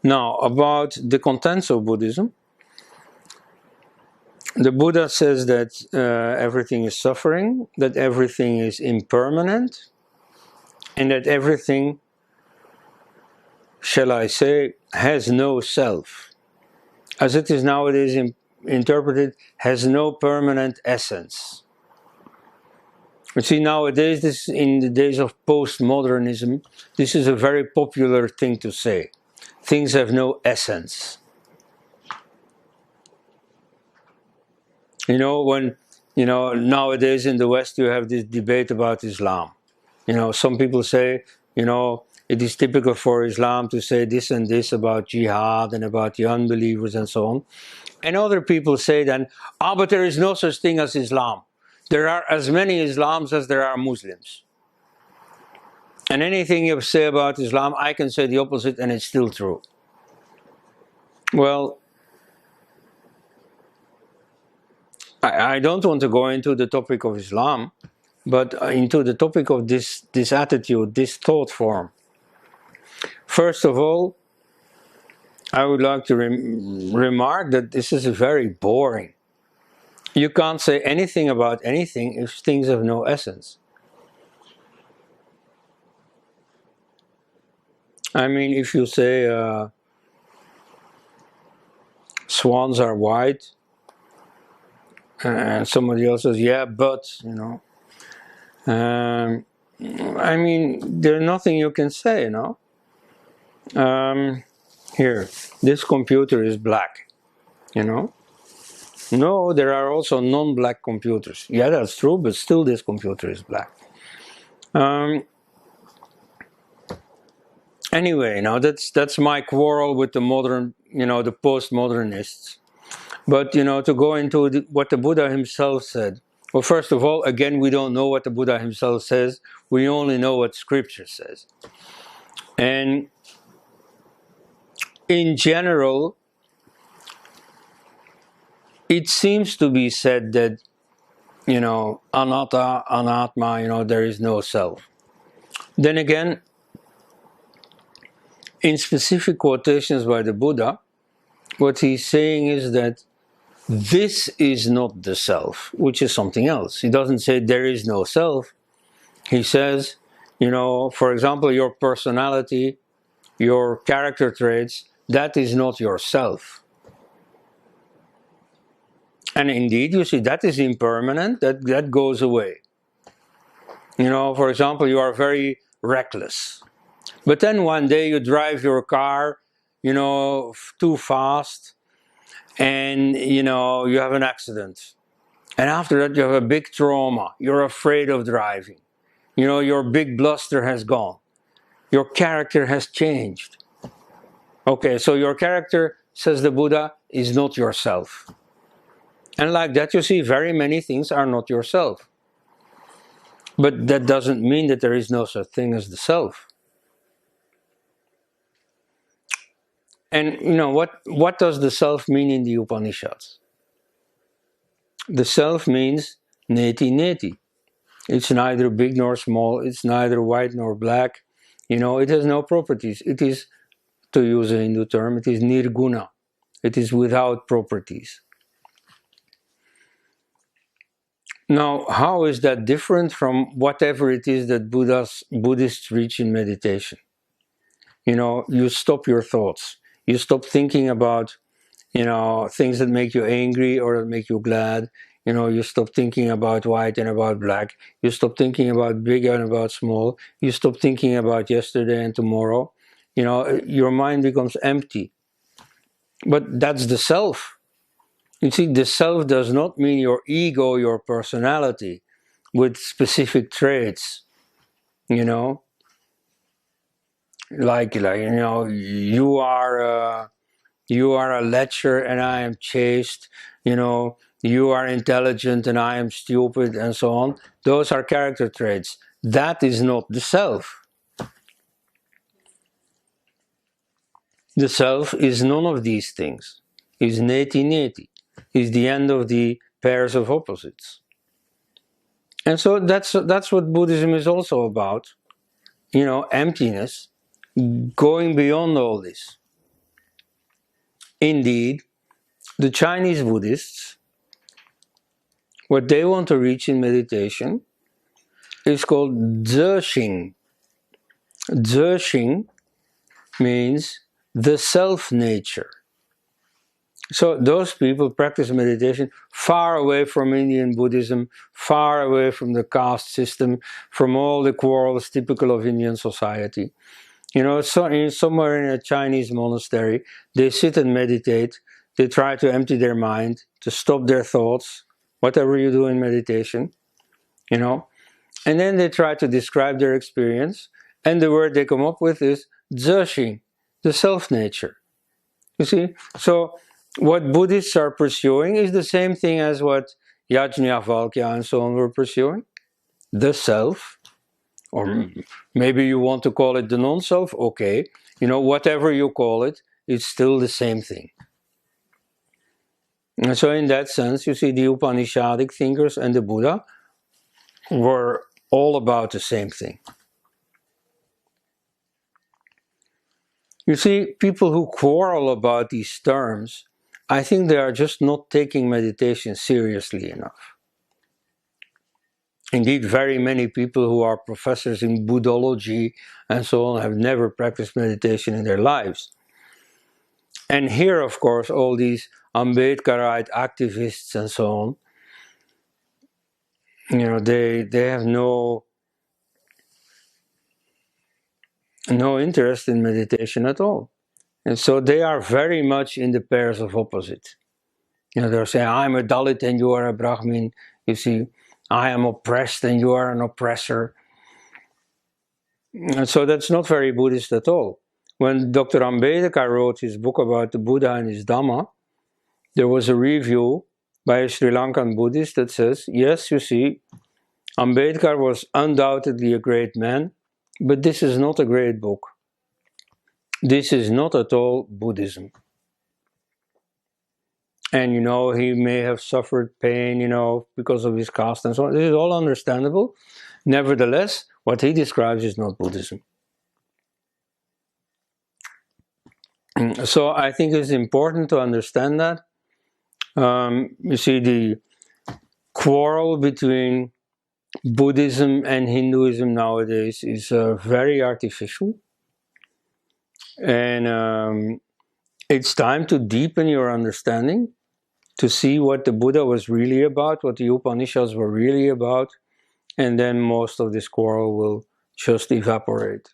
Now, about the contents of Buddhism, the Buddha says that everything is suffering, that everything is impermanent, and that everything, shall I say, has no self. As it is nowadays interpreted, has no permanent essence. You see, nowadays, this, in the days of postmodernism, this is a very popular thing to say. Things have no essence. You know, when, nowadays in the West you have this debate about Islam. Some people say, it is typical for Islam to say this and this about jihad and about the unbelievers and so on. And other people say then, but there is no such thing as Islam. There are as many Islams as there are Muslims. And anything you say about Islam, I can say the opposite and it's still true. Well, I don't want to go into the topic of Islam, but into the topic of this attitude, this thought form. First of all, I would like to remark that this is very boring. You can't say anything about anything if things have no essence. I mean, if you say swans are white, and somebody else says, yeah, but, I mean, there's nothing you can say, Here, this computer is black, No, there are also non-black computers. Yeah, that's true, but still this computer is black. Anyway, that's my quarrel with the modern, the postmodernists. But, to go into what the Buddha himself said. Well, first of all, again, we don't know what the Buddha himself says. We only know what Scripture says. And in general, it seems to be said that, anatta, anatma, there is no self. Then again, in specific quotations by the Buddha, what he's saying is that this is not the self, which is something else. He doesn't say there is no self. He says, for example, your personality, your character traits, that is not yourself. And indeed, you see, that is impermanent, that goes away. For example, you are very reckless. But then one day you drive your car, too fast, and, you have an accident. And after that, you have a big trauma. You're afraid of driving. Your big bluster has gone. Your character has changed. Okay, so your character, says the Buddha, is not yourself. And like that, you see, very many things are not yourself. But that doesn't mean that there is no such thing as the self. And, what does the self mean in the Upanishads? The self means neti. It's neither big nor small. It's neither white nor black. It has no properties. It is, to use a Hindu term, it is nirguna. It is without properties. Now, how is that different from whatever it is that Buddhists reach in meditation? You stop your thoughts. You stop thinking about, things that make you angry or that make you glad. You stop thinking about white and about black. You stop thinking about big and about small. You stop thinking about yesterday and tomorrow. Your mind becomes empty. But that's the self. You see, the self does not mean your ego, your personality, with specific traits. Like you are a lecher and I am chaste. You are intelligent and I am stupid, and so on. Those are character traits. That is not the self. The self is none of these things. Is neti. Is the end of the pairs of opposites. And so that's what Buddhism is also about. Emptiness, going beyond all this. indeed, the Chinese Buddhists, what they want to reach in meditation is called Zexing. Zexing means the self-nature. So those people practice meditation far away from Indian Buddhism, far away from the caste system, from all the quarrels typical of Indian society. You know, somewhere in a Chinese monastery, they sit and meditate. They try to empty their mind, to stop their thoughts, whatever you do in meditation, you know. And then they try to describe their experience. And the word they come up with is Zexing, the self-nature. You see? So what Buddhists are pursuing is the same thing as what Yajnavalkya and so on were pursuing. The self. Or maybe you want to call it the non-self, okay. You know, whatever you call it, it's still the same thing. And so in that sense, you see, the Upanishadic thinkers and the Buddha were all about the same thing. You see, people who quarrel about these terms, I think they are just not taking meditation seriously enough. Indeed, very many people who are professors in Buddhology and so on have never practiced meditation in their lives. And here, of course, all these Ambedkarite activists and so on, you know, they have no interest in meditation at all. And so they are very much in the pairs of opposite. You know, they're saying, I'm a Dalit and you are a Brahmin. You see, I am oppressed and you are an oppressor. And so that's not very Buddhist at all. When Dr. Ambedkar wrote his book about the Buddha and his Dhamma, there was a review by a Sri Lankan Buddhist that says, yes, you see, Ambedkar was undoubtedly a great man, but this is not a great book. This is not at all Buddhism. And, you know, he may have suffered pain, you know, because of his caste and so on. This is all understandable. Nevertheless, what he describes is not Buddhism. So I think it's important to understand that. You see, the quarrel between Buddhism and Hinduism nowadays is very artificial. And it's time to deepen your understanding, to see what the Buddha was really about, what the Upanishads were really about, and then most of this quarrel will just evaporate.